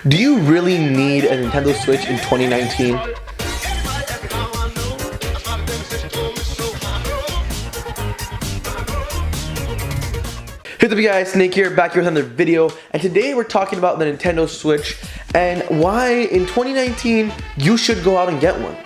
Do you really need a Nintendo Switch in 2019? Hey there guys, Snake here, back here with another video, and today we're talking about the Nintendo Switch and why in 2019 you should go out and get one.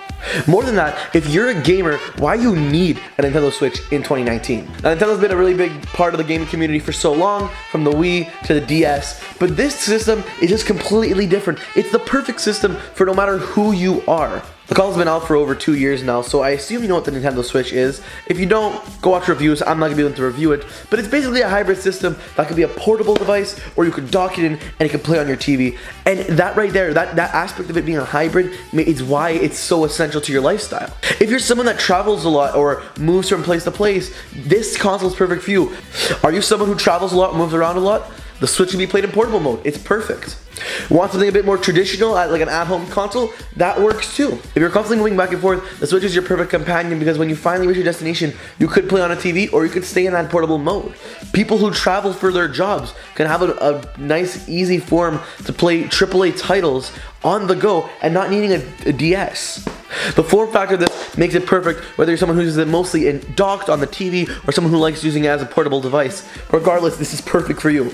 More than that, if you're a gamer, why you need a Nintendo Switch in 2019. Now, Nintendo's been a really big part of the gaming community for so long, from the Wii to the DS, but this system is just completely different. It's the perfect system for no matter who you are. The console's been out for over 2 years now, so I assume you know what the Nintendo Switch is. If you don't, go watch reviews. I'm not going to be able to review it, but it's basically a hybrid system that could be a portable device, or you could dock it in and it can play on your TV. And that right there, that aspect of it being a hybrid is why it's so essential to your lifestyle. If you're someone that travels a lot or moves from place to place, this console is perfect for you. Are you someone who travels a lot, moves around a lot? The Switch can be played in portable mode. It's perfect. Want something a bit more traditional, like an at-home console? That works too. If you're constantly moving back and forth, the Switch is your perfect companion because when you finally reach your destination, you could play on a TV or you could stay in that portable mode. People who travel for their jobs can have a nice, easy form to play AAA titles on the go and not needing a DS. The form factor of this makes it perfect whether you're someone who uses it mostly docked on the TV or someone who likes using it as a portable device. Regardless, this is perfect for you.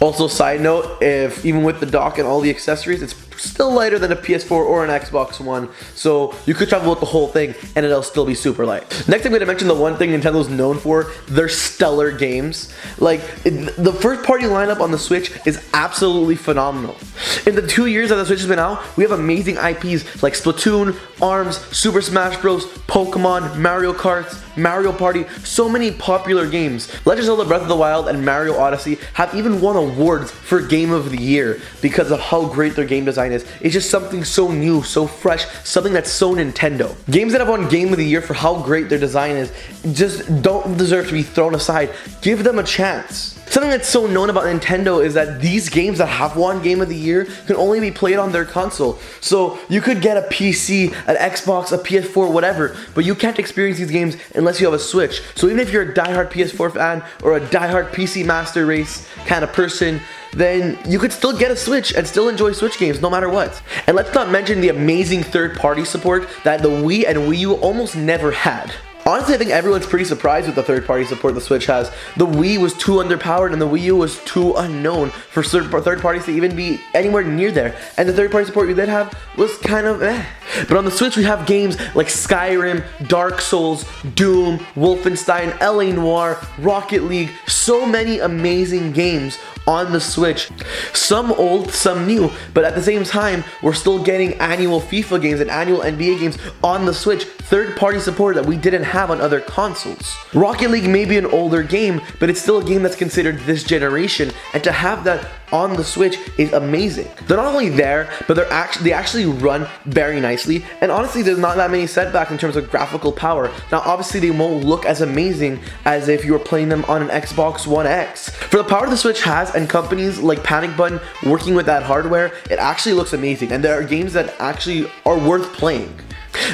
Also, side note, if even with the dock and all the accessories, it's still lighter than a PS4 or an Xbox One, so you could travel with the whole thing and it'll still be super light. Next, I'm going to mention the one thing Nintendo's known for: their stellar games. Like, the first party lineup on the Switch is absolutely phenomenal. In the 2 years that the Switch has been out, we have amazing IPs like Splatoon, ARMS, Super Smash Bros, Pokemon, Mario Kart, Mario Party, so many popular games. Legend of Zelda Breath of the Wild and Mario Odyssey have even won awards for Game of the Year because of how great their game design is. It's just something so new, so fresh, something that's so Nintendo. Games that have won Game of the Year for how great their design is just don't deserve to be thrown aside. Give them a chance. Something that's so known about Nintendo is that these games that have won Game of the Year can only be played on their console. So you could get a PC, an Xbox, a PS4, whatever, but you can't experience these games unless you have a Switch. So even if you're a diehard PS4 fan or a diehard PC Master Race kind of person, then you could still get a Switch and still enjoy Switch games no matter what. And let's not mention the amazing third-party support that the Wii and Wii U almost never had. Honestly, I think everyone's pretty surprised with the third-party support the Switch has. The Wii was too underpowered and the Wii U was too unknown for third parties to even be anywhere near there. And the third-party support we did have was kind of eh. But on the Switch, we have games like Skyrim, Dark Souls, Doom, Wolfenstein, LA Noire, Rocket League, so many amazing games on the Switch. Some old, some new, but at the same time, we're still getting annual FIFA games and annual NBA games on the Switch, third-party support that we didn't have on other consoles. Rocket League may be an older game, but it's still a game that's considered this generation, and to have that on the Switch is amazing. They're not only there, but they actually run very nicely, and honestly, there's not that many setbacks in terms of graphical power. Now, obviously, they won't look as amazing as if you were playing them on an Xbox One X. For the power the Switch has, and companies like Panic Button working with that hardware, it actually looks amazing, and there are games that actually are worth playing.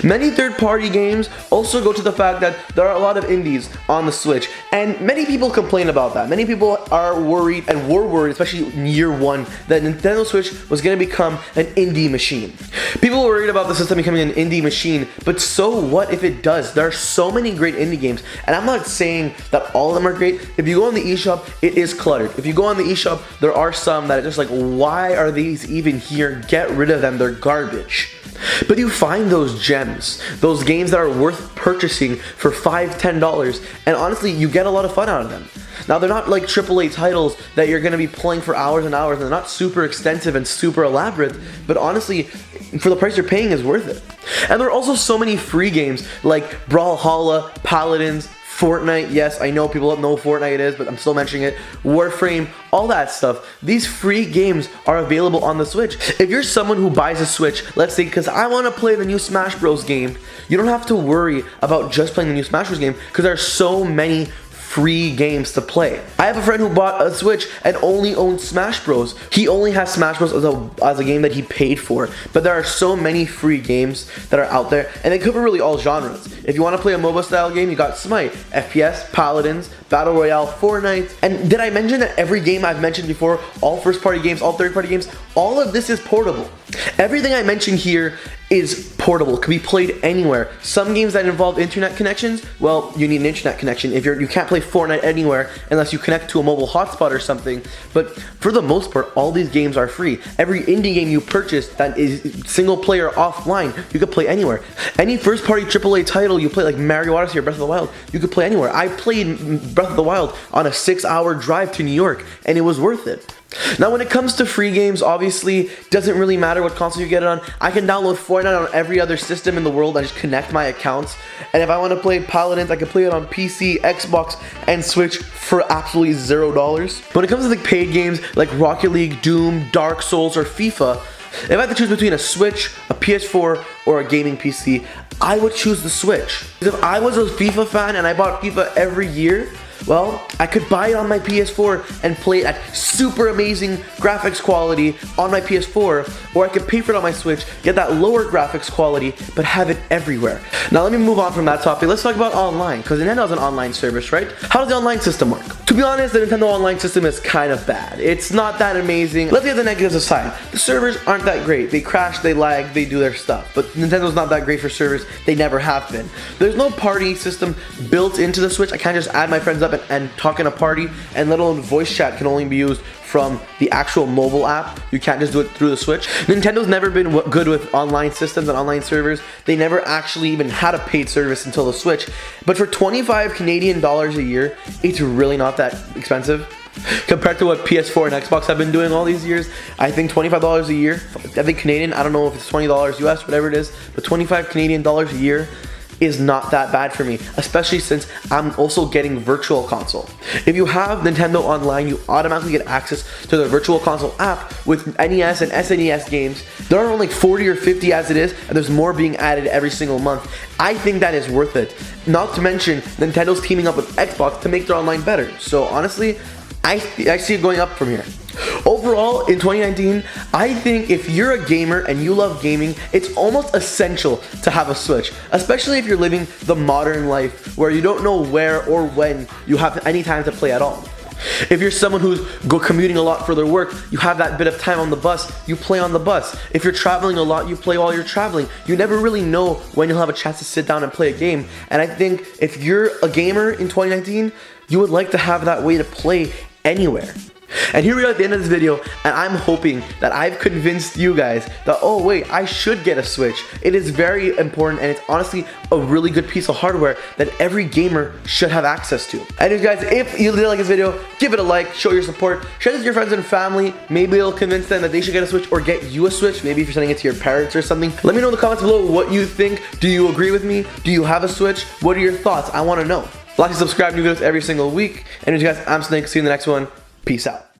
Many third-party games also go to the fact that there are a lot of indies on the Switch, and many people complain about that. Many people are worried and were worried, especially in year one, that Nintendo Switch was going to become an indie machine. People were worried about the system becoming an indie machine, but so what if it does? There are so many great indie games, and I'm not saying that all of them are great. If you go on the eShop, it is cluttered. If you go on the eShop, there are some that are just like, why are these even here? Get rid of them, they're garbage. But you find those gems, those games that are worth purchasing for $5, $10, and honestly, you get a lot of fun out of them. Now, they're not like AAA titles that you're going to be playing for hours and hours, and they're not super extensive and super elaborate, but honestly, for the price you're paying is worth it. And there are also so many free games like Brawlhalla, Paladins, Fortnite. Yes, I know people don't know what Fortnite is, but I'm still mentioning it. Warframe, all that stuff. These free games are available on the Switch. If you're someone who buys a Switch, let's say because I want to play the new Smash Bros game, you don't have to worry about just playing the new Smash Bros game because there are so many free games to play. I have a friend who bought a Switch and only owns Smash Bros. He only has Smash Bros as a game that he paid for, but there are so many free games that are out there, and they cover really all genres. If you want to play a MOBA style game, you got Smite, FPS, Paladins, Battle Royale, Fortnite. And did I mention that every game I've mentioned before, all first party games, all third party games, all of this is portable. Everything I mentioned here is portable, can be played anywhere. Some games that involve internet connections, well, you need an internet connection. If you can't play Fortnite anywhere unless you connect to a mobile hotspot or something. But for the most part, all these games are free. Every indie game you purchase that is single player offline, you could play anywhere. Any first party AAA title you play, like Mario Odyssey or Breath of the Wild, you could play anywhere. I played Breath of the Wild on a 6-hour drive to New York, and it was worth it. Now when it comes to free games, obviously doesn't really matter what console you get it on. I can download Fortnite on every other system in the world and just connect my accounts. And if I want to play Paladins, I can play it on PC, Xbox, and Switch for absolutely $0. When it comes to the paid games like Rocket League, Doom, Dark Souls, or FIFA, if I had to choose between a Switch, a PS4, or a gaming PC, I would choose the Switch. Because if I was a FIFA fan and I bought FIFA every year, well, I could buy it on my PS4 and play it at super amazing graphics quality on my PS4, or I could pay for it on my Switch, get that lower graphics quality, but have it everywhere. Now let me move on from that topic. Let's talk about online, because Nintendo has an online service, right? How does the online system work? To be honest, the Nintendo online system is kind of bad. It's not that amazing. Let's get the negatives aside. The servers aren't that great. They crash, they lag, they do their stuff. But Nintendo's not that great for servers. They never have been. There's no party system built into the Switch. I can't just add my friends up and talk in a party, and let alone voice chat can only be used from the actual mobile app. You can't just do it through the Switch. Nintendo's never been good with online systems and online servers. They never actually even had a paid service until the Switch. But for 25 Canadian dollars a year, it's really not that expensive. Compared to what PS4 and Xbox have been doing all these years, I think $25 a year, I think Canadian, I don't know if it's $20 US, whatever it is, but 25 Canadian dollars a year is not that bad for me, especially since I'm also getting Virtual Console. If you have Nintendo Online, you automatically get access to the Virtual Console app with NES and SNES games. There are only 40 or 50 as it is, and there's more being added every single month. I think that is worth it. Not to mention, Nintendo's teaming up with Xbox to make their online better. So honestly, I see it going up from here. Overall, in 2019, I think if you're a gamer and you love gaming, it's almost essential to have a Switch, especially if you're living the modern life where you don't know where or when you have any time to play at all. If you're someone who's commuting a lot for their work, you have that bit of time on the bus, you play on the bus. If you're traveling a lot, you play while you're traveling. You never really know when you'll have a chance to sit down and play a game. And I think if you're a gamer in 2019, you would like to have that way to play anywhere. And here we are at the end of this video, and I'm hoping that I've convinced you guys that, oh wait, I should get a Switch. It is very important, and it's honestly a really good piece of hardware that every gamer should have access to. Anyways guys, if you did like this video, give it a like, show your support, share this with your friends and family. Maybe it'll convince them that they should get a Switch or get you a Switch. Maybe if you're sending it to your parents or something. Let me know in the comments below what you think. Do you agree with me? Do you have a Switch? What are your thoughts? I want to know. Like and subscribe, new videos every single week. Anyways guys, I'm Snake. See you in the next one. Peace out.